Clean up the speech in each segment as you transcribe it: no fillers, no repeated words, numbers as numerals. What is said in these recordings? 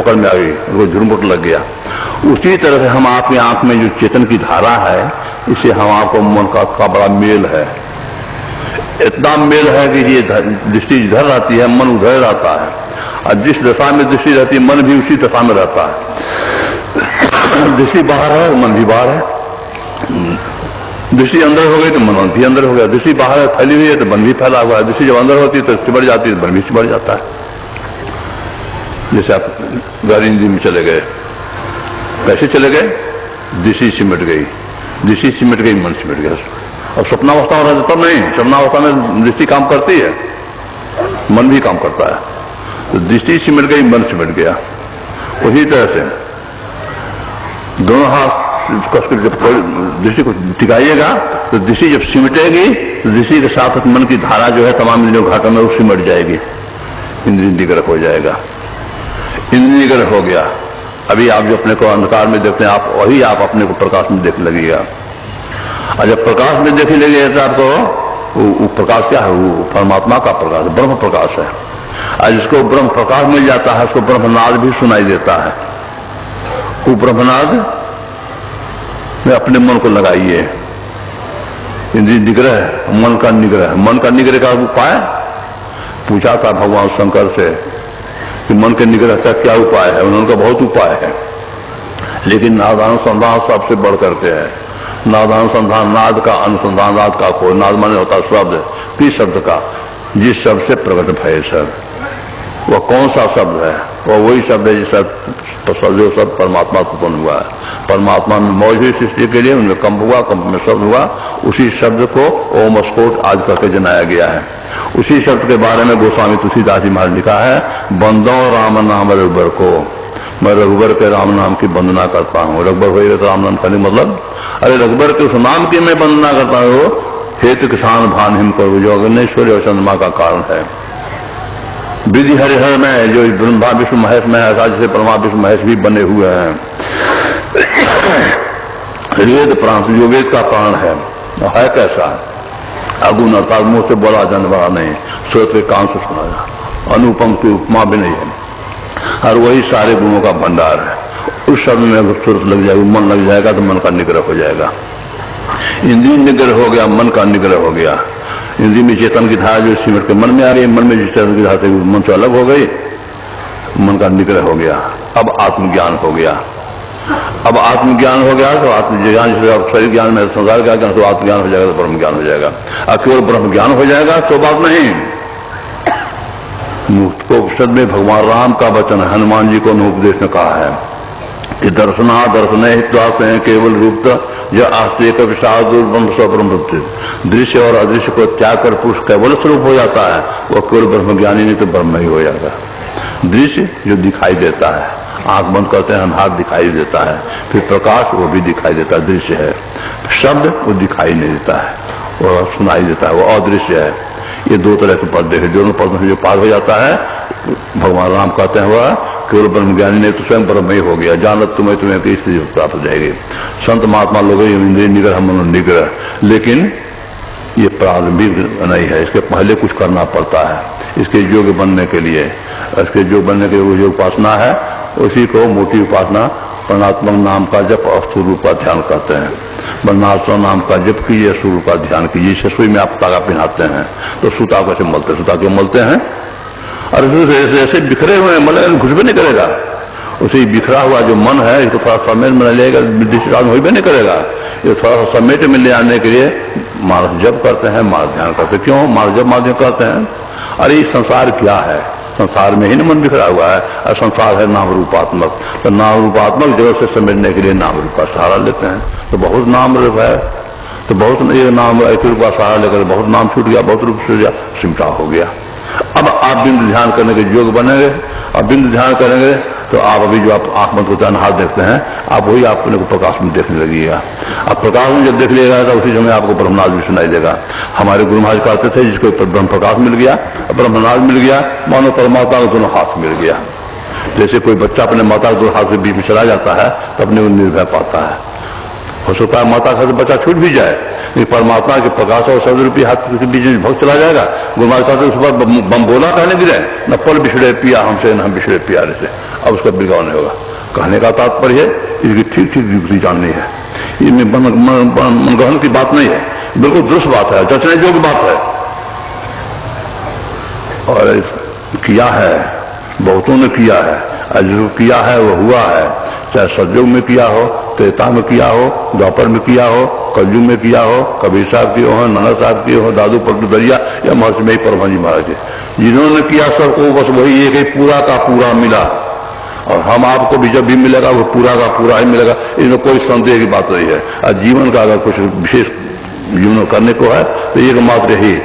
पकड़ में आ गई, वो झुरमुट लग गया। उसी तरह से हम आपकी आंख में जो चेतन की धारा है, इससे हम आपको मन का बड़ा मेल है, इतना मेल है कि ये दृष्टि इधर रहती है, मन उधर रहता है, और जिस दशा में दृष्टि रहती है मन भी उसी दशा में रहता है। दृष्टि बाहर है, मन भी बाहर है। दृष्टि अंदर हो गई तो मन भी अंदर हो गया, दृष्टि बाहर फैली हुई है तो मन भी फैला हुआ है। दृष्टि जब अंदर होती है तो दृष्टि बढ़ जाती है, मन भी बढ़ जाता है। जैसे आप गहरी में चले गए, कैसे चले गए? दृष्टि सिमट गई, दृष्टि सिमट गई, मन सिमट गया। और स्वप्नावस्था हो रहा है तब नहीं, स्वप्नावस्था में दृष्टि काम करती है, मन भी काम करता है। तो दृष्टि सिमट गई, मन सिमट गया। उसी तरह से दोनों हाथ जब दृष्टि को टिकाइएगा तो दृष्टि जब सिमटेगी तो दृष्टि के साथ मन की धारा जो है तमाम इंद्रियों घाटों में वो सिमट जाएगी, इंद्रिय निग्रह हो जाएगा। इंद्रिय निग्रह हो गया। अभी आप जो अपने को अंधकार में देखते हैं, आप वही आप अपने को प्रकाश में देखने लगेगा। और जब प्रकाश में देखने लगेगा तो आपको वो प्रकाश क्या है? वो परमात्मा का प्रकाश, ब्रह्म प्रकाश है। और जिसको ब्रह्म प्रकाश मिल जाता है उसको ब्रह्मनाद भी सुनाई देता है। वो ब्रह्मनाद में अपने मन को लगाइए। इंद्रिय निग्रह, मन का निग्रह। मन का निग्रह का उपाय पूछा था भगवान शंकर से कि मन के निग्रह का क्या उपाय है? उन्होंने कहा बहुत उपाय है, लेकिन नादानुसंधान सबसे बढ़ करके है। नादानुसंधान, नाद का अनुसंधान, नाद का खोज। नाद माने होता शब्द, किस शब्द का? जिस शब्द से प्रकट भय सब। वह कौन सा शब्द है? वह वही शब्द है जो सब परमात्मा को उत्पन्न हुआ है। परमात्मा में मौज हुई सृष्टि के लिए, उनमें कंप हुआ, कंप में शब्द हुआ। उसी शब्द को ओम स्फोट आज करके जनाया गया है। उसी शब्द के बारे में गोस्वामी तुलसीदास जी महाराज लिखा है, बंदो राम नाम रघुबर को, मैं रघुबर के राम नाम की वंदना करता हूँ। रघुबर होगा तो राम नाम का मतलब, अरे रघुबर के उस नाम की मैं वंदना करता हूँ। हेतु किसान भान हिम करो, जो अग्नेश्वरी और चंद्रमा का कारण है। विधि हरिहर में जो ब्रह्मा विष्णु महेश में है, जैसे ब्रह्मा विष्णु महेश भी बने हुए हैं। वेद प्रांत जो वेद का प्राण है कैसा? अगुण अर्थात मुंह से बोला जाने वाला नहीं, श्रोत के कान से सुना जा, अनुपम की उपमा भी नहीं है, और वही सारे गुणों का भंडार है। उस शब्द में अगर सूरत लग जाएगी, मन लग जाएगा तो मन का निग्रह हो जाएगा। इंद्रिय निग्रह हो गया, मन का निग्रह हो गया। इंद्रिय में चेतन की धारा जो सिमट के मन में आ गई, मन में जिस चेतन की धारा से मन से अलग हो गई, मन का निग्रह हो गया। अब आत्मज्ञान हो गया। अब आत्मज्ञान हो गया तो आत्मज्ञान शरीर ज्ञान में संसार का ज्ञान, तो आत्मज्ञान हो जाएगा तो ब्रह्म ज्ञान हो जाएगा। अब केवल ब्रह्म ज्ञान हो जाएगा तो बात नहीं। उपनिषद में भगवान राम का वचन हनुमान जी को उपदेश में कहा है कि दर्शना दर्शन हित्वास है केवल रूप यह आस्तिक विषाद ब्रह्म स्वब्रह्म। दृश्य और अदृश्य को त्याग कर पुरुष केवल स्वरूप हो जाता है, वह केवल ब्रह्म ज्ञानी नहीं तो ब्रह्म ही हो जाएगा। दृश्य जो दिखाई देता है, आंख बंद करते हैं अंधार दिखाई देता है, फिर प्रकाश वो भी दिखाई देता है, दृश्य है। शब्द वो दिखाई नहीं देता है, वो सुनाई देता है, वो अदृश्य है। ये दो तरह के पर्दे हैं, दोनों पर्दों से जो पार हो जाता है, भगवान राम कहते हैं वह केवल ब्रह्म ज्ञानी नहीं तो स्वयं ब्रह्म ही हो गया। जानत तुम्हें की स्थिति प्राप्त हो जाएगी। संत महात्मा लोग इंद्रिय निग्रह मनो निग्रह, लेकिन ये प्रारंभिक नहीं है, इसके पहले कुछ करना पड़ता है। इसके योग्य बनने के लिए, इसके योग्य बनने के लिए जो उपासना है उसी को मोटी उपासना परमात्मा नाम का जप और स्थूल रूप का ध्यान करते हैं। वर्णाश्रम नाम का जप कीजिए, स्थूल रूप का ध्यान कीजिए। सुई में आप तागा पिन्हाते हैं तो सूता कैसे मलते, सूता क्यों मलते हैं? और ऐसे बिखरे हुए मले घुस भी नहीं करेगा। उसे बिखरा हुआ जो मन है इसको थोड़ा समेट में लेगा, हो भी नहीं करेगा। ये थोड़ा सा समेट में ले आने के लिए मानस जप करते हैं, मानस ध्यान करते हैं। क्यों मानस जप माध्यम करते हैं? अरे ये संसार क्या है? संसार में ही न मन बिखरा हुआ है, और संसार है नाम रूपात्मक। तो नाम रूपात्मक जगत से समेटने के लिए नाम रूप का सहारा लेते हैं। तो बहुत नाम रूप है, तो बहुत ये नाम ऐसे रूप का सहारा लेकर बहुत नाम छूट गया, बहुत रूप छूट गया, सिमटा हो गया। अब आप बिंदु ध्यान करने के योग बनेंगे, और बिंदु ध्यान करेंगे तो आप अभी जो आप आंख बंद होते हैं हाथ देखते हैं, आप वही आप अपने को प्रकाश में देखने लगिएगा। अब प्रकाश में जब देख लिएगा तो उसी समय आपको ब्रह्मनाद भी सुनाई देगा। हमारे गुरु महाराज कहते थे जिसको ब्रह्म प्रकाश मिल गया, ब्रह्मनाद मिल गया, मानो परमात्मा को दोनों हाथ मिल गया। जैसे कोई बच्चा अपने माता के दो हाथ के बीच में चला जाता है तो अपने को निर्भय पाता है, हो सकता है माता का बच्चा छूट भी जाए, लेकिन परमात्मा के प्रकाश और शब्द रूपी हाथ के बीच में भक्त चला जाएगा। गुरु महाराज कहते उस पर बम बोला कहने भी रहे, न पल बिछड़े पिया हमसे न हम बिछड़े प्यारे से, अब उसका बिगाव नहीं होगा। कहने का तात्पर्य है इसकी ठीक ठीक विधि जाननी है, इसमें मनगढ़ंत की बात नहीं है, बिल्कुल दुरुस्त बात है, जचने योग्य बात है। और किया है, बहुतों ने किया है, और जो किया है वो हुआ है, चाहे सतयुग में किया हो, त्रेता में किया हो, द्वापर में किया हो, कलयुग में किया हो, कबीर साहब किए हो, नाना साहब किए हो, दादू पटू दरिया या महर्षि में परम जी महाराज के, जिन्होंने किया सबको बस वही एक ही पूरा का पूरा मिला। और हम आपको भी जब भी मिलेगा वो पूरा का पूरा ही मिलेगा, इसमें कोई संदेह की बात नहीं है। और जीवन का अगर कुछ विशेष जीवन करने को है तो एकमात्र ही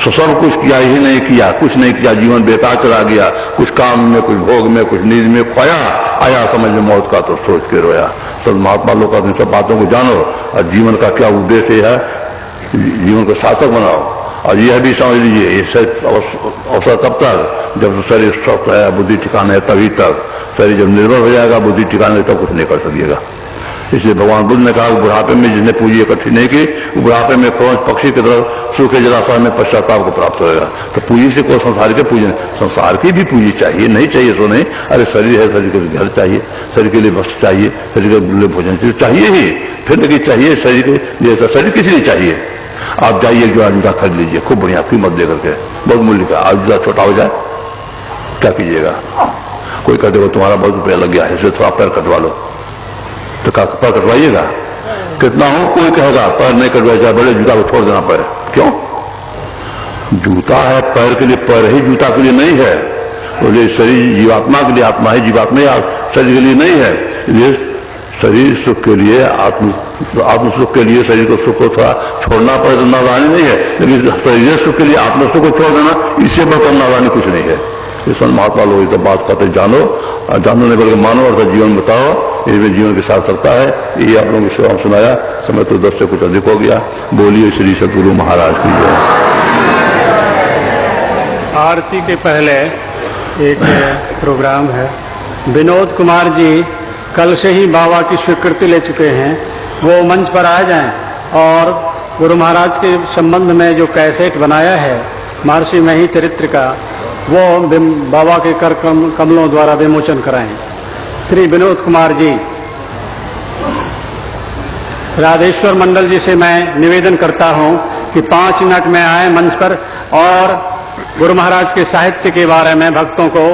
सब कुछ किया ही नहीं किया, कुछ नहीं किया, जीवन बेकार चला गया, कुछ काम में, कुछ भोग में, कुछ नींद में खोया, आया समझ में मौत का तो सोच के रोया। सब महात्मा लोग अपनी सब बातों को जानो और जीवन का क्या उद्देश्य है, जीवन को सार्थक बनाओ। और यह भी समझ लीजिए ये अवसर तब तक जब शरीर स्वस्थ है, बुद्धि ठिकाने है, तभी तक। शरीर जब निर्भर हो जाएगा, बुद्धि ठिकाने तब कुछ नहीं कर सकेगा। इसलिए भगवान बुद्ध ने कहा बुढ़ापे में जिसने पूंजी इकट्ठी नहीं की, बुढ़ापे में कौन पक्षी की तरह सूखे जलाशय में पश्चाताप को प्राप्त होगा। तो पूंजी से कोई संसार के पूजन, संसार की भी पूंजी चाहिए, नहीं चाहिए सो नहीं। अरे शरीर है, शरीर के लिए घर चाहिए, शरीर के लिए वस्त्र चाहिए, शरीर के लिए भोजन चाहिए ही, फिर लेकिन चाहिए शरीर के लिए। शरीर किसी लिए चाहिए? आप जाइए जुआ खरीद लीजिए, खूब बढ़िया कीमत दे करके, बहुत मूल्य का। आज जुआ छोटा हो जाए क्या कीजिएगा? कोई कह देगा तुम्हारा बहुत रुपया लग गया है, इसलिए थोड़ा पैर कटवा लो, तो पैर कटवाइएगा? कितना हो, कोई कहेगा पैर नहीं कटवाइएगा, बड़े जूता को छोड़ देना पैर। क्यों? जूता है पैर के लिए, पैर ही जूता के लिए नहीं है। बोले शरीर जीवात्मा के लिए, आत्मा ही जीवात्मा, शरीर के लिए नहीं है। ये शरीर सुख के लिए, आत्म सुख के लिए शरीर को सुख को थोड़ा छोड़ना पड़े तो नादानी नहीं है, लेकिन शरीर सुख के लिए आत्म सुख को छोड़ देना, इससे बढ़कर नादानी कुछ नहीं है। इस महात्मा लोग इस बात करते जानो, और जानने नहीं बल्कि मानो और जीवन बताओ, ये जीवन के साथ चलता है। ये आप लोगों की सेवा सुनाया, समय तो 10 से कुछ अधिक हो गया। बोलिए श्री सद्गुरु महाराज की जय। आरती के पहले एक प्रोग्राम है, विनोद कुमार जी कल से ही बाबा की स्वीकृति ले चुके हैं, वो मंच पर आ जाएं और गुरु महाराज के संबंध में जो कैसेट बनाया है महर्षि मही चरित्र का, वो बाबा के कर कमलों द्वारा विमोचन कराएं। श्री विनोद कुमार जी। राधेश्वर मंडल जी से मैं निवेदन करता हूं कि 5 मिनट में आए मंच पर और गुरु महाराज के साहित्य के बारे में भक्तों को